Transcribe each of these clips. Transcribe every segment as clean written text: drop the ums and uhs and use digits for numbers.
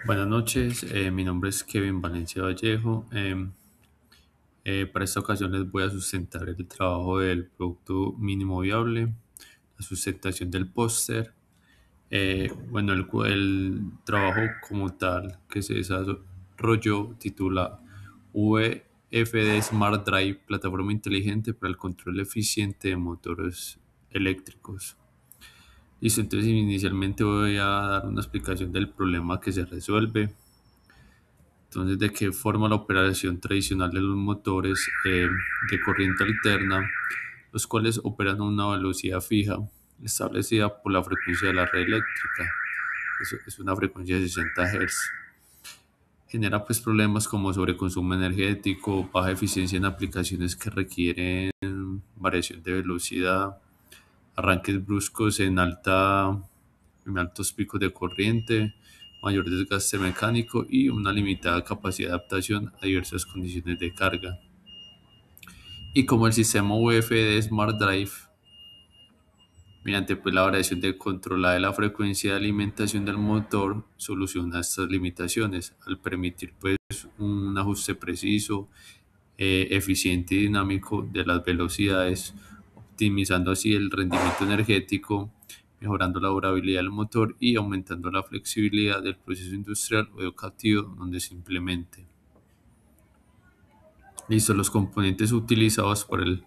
Buenas noches, mi nombre es Kevin Valencia Vallejo. Para esta ocasión les voy a sustentar el trabajo del producto mínimo viable, la sustentación del póster. Bueno, el trabajo como tal que se desarrolló titula VFD Smart Drive, plataforma inteligente para el control eficiente de motores eléctricos. Listo, entonces inicialmente voy a dar una explicación del problema que se resuelve. Entonces, ¿de qué forma la operación tradicional de los motores de corriente alterna, los cuales operan a una velocidad fija establecida por la frecuencia de la red eléctrica? Eso es una frecuencia de 60 Hz. Genera pues problemas como sobreconsumo energético, baja eficiencia en aplicaciones que requieren variación de velocidad, arranques bruscos en altos picos de corriente, mayor desgaste mecánico y una limitada capacidad de adaptación a diversas condiciones de carga. Y como el sistema UFD Smart Drive, mediante pues, la variación de controlada de la frecuencia de alimentación del motor, soluciona estas limitaciones al permitir pues, un ajuste preciso, eficiente y dinámico de las velocidades, optimizando así el rendimiento energético, mejorando la durabilidad del motor y aumentando la flexibilidad del proceso industrial o educativo donde se implemente. Listo, los componentes utilizados por el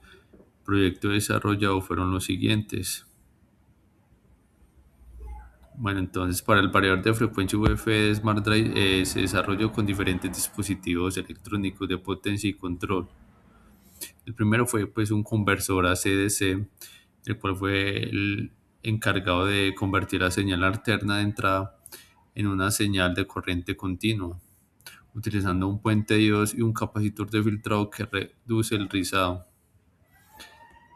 proyecto desarrollado fueron los siguientes. Bueno, entonces para el variador de frecuencia UF de Smart Drive se desarrolló con diferentes dispositivos electrónicos de potencia y control. El primero fue pues un conversor ACDC, el cual fue el encargado de convertir la señal alterna de entrada en una señal de corriente continua, utilizando un puente Dios y un capacitor de filtrado que reduce el rizado.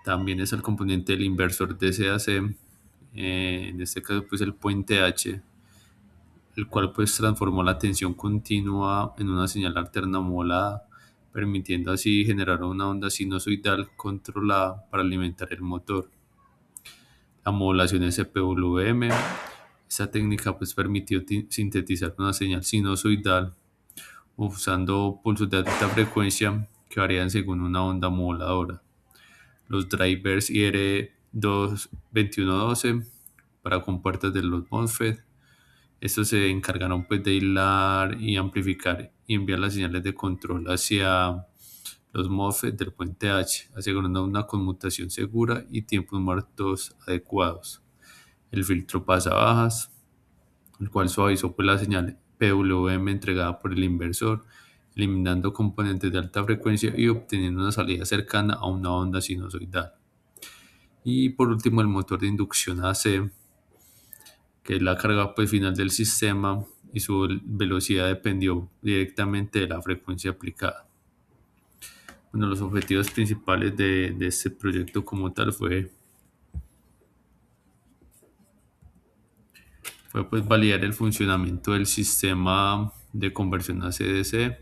También es el componente del inversor DCAC, en este caso pues el puente H, el cual pues transformó la tensión continua en una señal alterna modulada, permitiendo así generar una onda sinusoidal controlada para alimentar el motor. La modulación SPWM, esta técnica pues permitió sintetizar una señal sinusoidal usando pulsos de alta frecuencia que varían según una onda moduladora. Los drivers IR2112 para compuertas de los MOSFET. Estos se encargaron pues de hilar y amplificar y enviar las señales de control hacia los MOSFET del puente H, asegurando una conmutación segura y tiempos muertos adecuados. El filtro pasabajas, el cual suavizó pues, la señal PWM entregada por el inversor, eliminando componentes de alta frecuencia y obteniendo una salida cercana a una onda sinusoidal. Y por último, el motor de inducción AC, que es la carga pues, final del sistema y su velocidad dependió directamente de la frecuencia aplicada. Bueno, los objetivos principales de este proyecto como tal fue pues, validar el funcionamiento del sistema de conversión AC-DC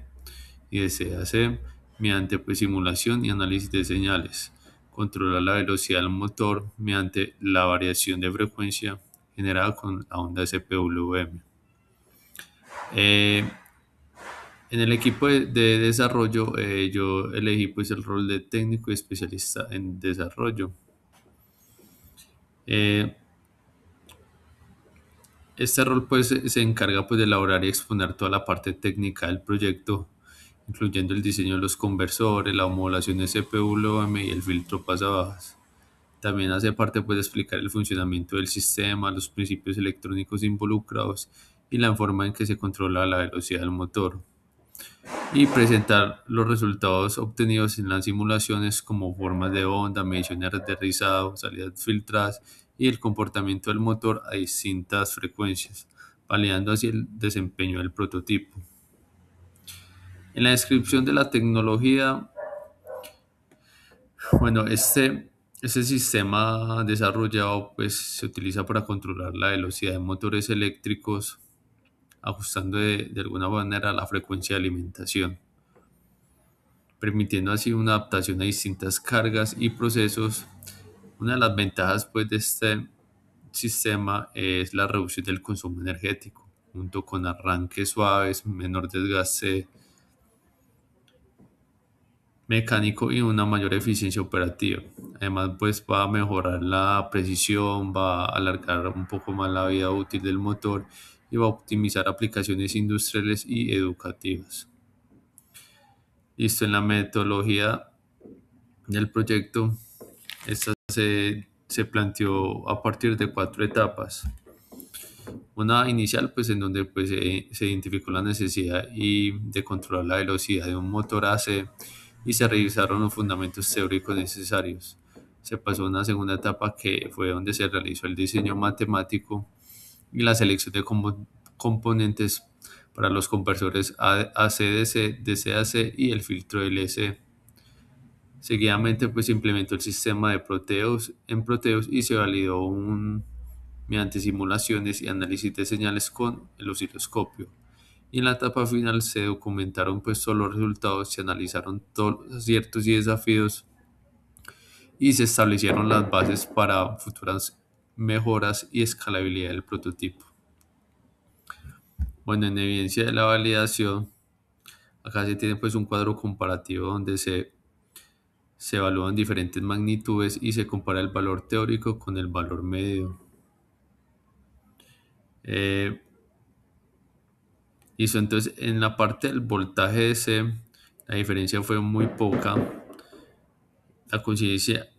y de C-AC mediante pues, simulación y análisis de señales, controlar la velocidad del motor mediante la variación de frecuencia generada con la onda SPWM. Eh, en el equipo de desarrollo yo elegí pues el rol de técnico y especialista en desarrollo. Eh, este rol pues se encarga pues de elaborar y exponer toda la parte técnica del proyecto, incluyendo el diseño de los conversores, la homologación de CPWM y el filtro pasabajas. También hace parte pues de explicar el funcionamiento del sistema, los principios electrónicos involucrados y la forma en que se controla la velocidad del motor, y presentar los resultados obtenidos en las simulaciones como formas de onda, mediciones de rizado, salidas filtradas y el comportamiento del motor a distintas frecuencias, validando así el desempeño del prototipo. En la descripción de la tecnología, bueno, este sistema desarrollado pues, se utiliza para controlar la velocidad de motores eléctricos, ajustando de alguna manera la frecuencia de alimentación, permitiendo así una adaptación a distintas cargas y procesos. Una de las ventajas pues, de este sistema es la reducción del consumo energético, junto con arranques suaves, menor desgaste mecánico y una mayor eficiencia operativa. Además, pues va a mejorar la precisión, va a alargar un poco más la vida útil del motor y va a optimizar aplicaciones industriales y educativas. Listo, en la metodología del proyecto, esta se planteó a partir de cuatro etapas. Una inicial, pues en donde pues, se identificó la necesidad de controlar la velocidad de un motor AC y se revisaron los fundamentos teóricos necesarios. Se pasó a una segunda etapa que fue donde se realizó el diseño matemático y la selección de componentes para los conversores AC-DC, DC-AC y el filtro LC. Seguidamente, pues se implementó el sistema de Proteus en Proteus y se validó mediante simulaciones y análisis de señales con el osciloscopio. Y en la etapa final se documentaron pues todos los resultados, se analizaron todos los aciertos y desafíos y se establecieron las bases para futuras mejoras y escalabilidad del prototipo. Bueno, en evidencia de la validación, acá se tiene pues un cuadro comparativo donde se evalúan diferentes magnitudes y se compara el valor teórico con el valor medio. Eh, Listo, entonces en la parte del voltaje DC, la diferencia fue muy poca. La coincidencia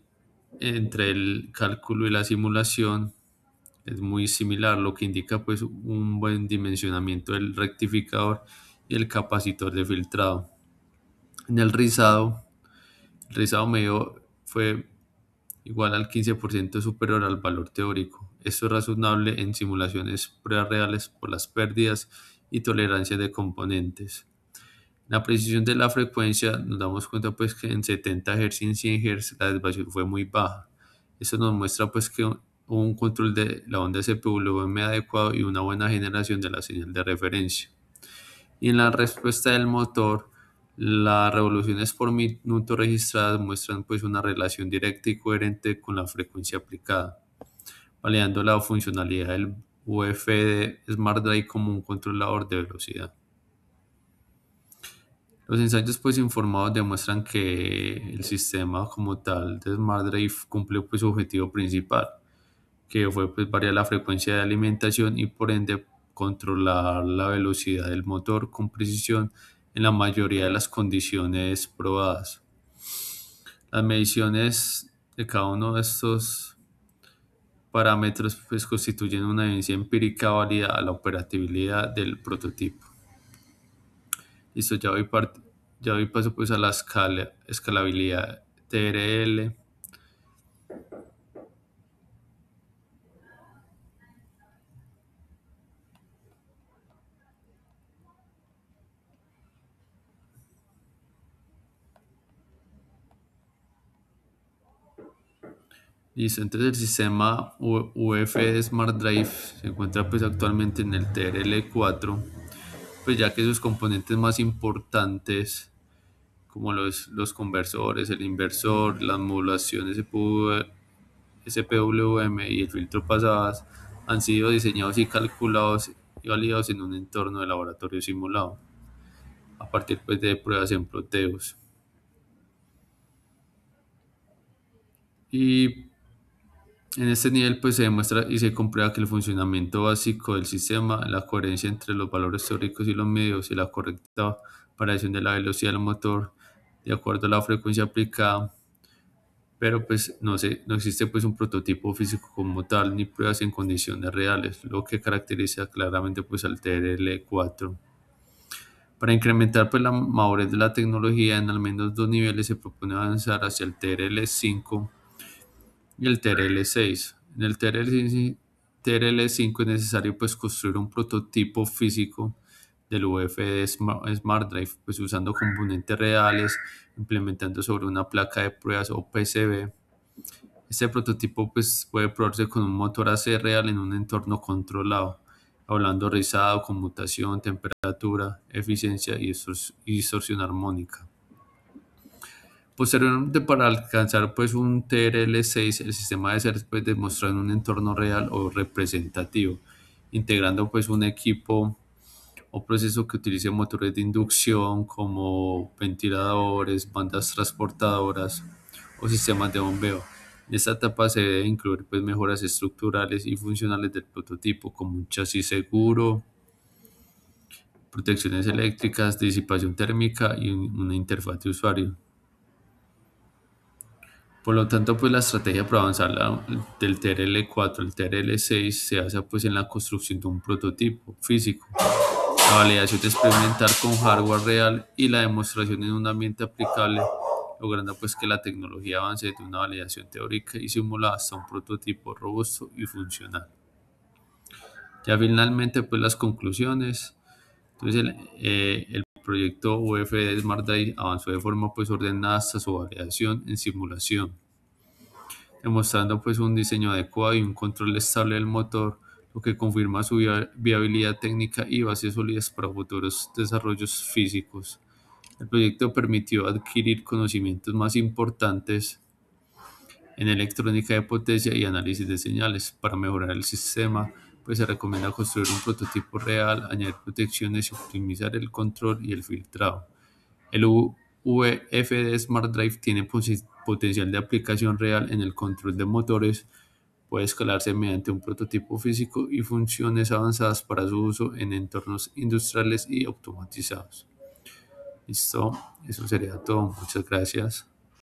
entre el cálculo y la simulación es muy similar, lo que indica pues un buen dimensionamiento del rectificador y el capacitor de filtrado. En el rizado medio fue igual al 15% superior al valor teórico. Esto es razonable en simulaciones pruebas reales por las pérdidas y tolerancia de componentes. La precisión de la frecuencia, nos damos cuenta pues que en 70 Hz y en 100 Hz la desviación fue muy baja. Esto nos muestra pues que hubo un control de la onda SPWM adecuado y una buena generación de la señal de referencia. Y en la respuesta del motor, las revoluciones por minuto registradas muestran pues una relación directa y coherente con la frecuencia aplicada, validando la funcionalidad del UF de Smart Drive como un controlador de velocidad. Los ensayos pues informados demuestran que el sistema como tal de Smart Drive cumple pues su objetivo principal, que fue pues variar la frecuencia de alimentación y por ende controlar la velocidad del motor con precisión en la mayoría de las condiciones probadas. Las mediciones de cada uno de estos parámetros pues constituyen una evidencia empírica válida a la operatividad del prototipo. Listo, ya voy paso pues a la escalabilidad TRL. Listo, entonces el sistema UF de Smart Drive se encuentra pues actualmente en el TRL4, pues ya que sus componentes más importantes como los conversores, el inversor, las modulaciones SPWM y el filtro pasadas han sido diseñados y calculados y validados en un entorno de laboratorio simulado a partir pues, de pruebas en Proteus. Y en este nivel pues se demuestra y se comprueba que el funcionamiento básico del sistema, la coherencia entre los valores teóricos y los medios y la correcta variación de la velocidad del motor de acuerdo a la frecuencia aplicada, pero pues no existe pues un prototipo físico como tal ni pruebas en condiciones reales, lo que caracteriza claramente pues al TRL4. Para incrementar pues la madurez de la tecnología en al menos dos niveles se propone avanzar hacia el TRL5 y el TRL6. En el TRL5 es necesario pues construir un prototipo físico del UF de Smart Drive pues usando componentes reales, implementando sobre una placa de pruebas o PCB. Este prototipo pues puede probarse con un motor AC real en un entorno controlado, hablando rizado, conmutación, temperatura, eficiencia y distorsión armónica. Posteriormente, para alcanzar pues un TRL6, el sistema debe ser pues, demostrado en un entorno real o representativo integrando pues un equipo o proceso que utilice motores de inducción como ventiladores, bandas transportadoras o sistemas de bombeo. En esta etapa se debe incluir pues, mejoras estructurales y funcionales del prototipo, como un chasis seguro, protecciones eléctricas, disipación térmica y una interfaz de usuario. Por lo tanto, pues la estrategia para avanzar del TRL4 al TRL6 se basa pues en la construcción de un prototipo físico, la validación experimental con hardware real y la demostración en un ambiente aplicable, logrando pues que la tecnología avance de una validación teórica y simulada hasta un prototipo robusto y funcional. Ya finalmente pues las conclusiones. Entonces el proyecto UFD Smart Drive avanzó de forma pues ordenada hasta su validación en simulación, demostrando pues un diseño adecuado y un control estable del motor, lo que confirma su viabilidad técnica y bases sólidas para futuros desarrollos físicos. El proyecto permitió adquirir conocimientos más importantes en electrónica de potencia y análisis de señales. Para mejorar el sistema, pues se recomienda construir un prototipo real, añadir protecciones y optimizar el control y el filtrado. El VFD Smart Drive tiene potencial de aplicación real en el control de motores, puede escalarse mediante un prototipo físico y funciones avanzadas para su uso en entornos industriales y automatizados. Listo, eso sería todo. Muchas gracias.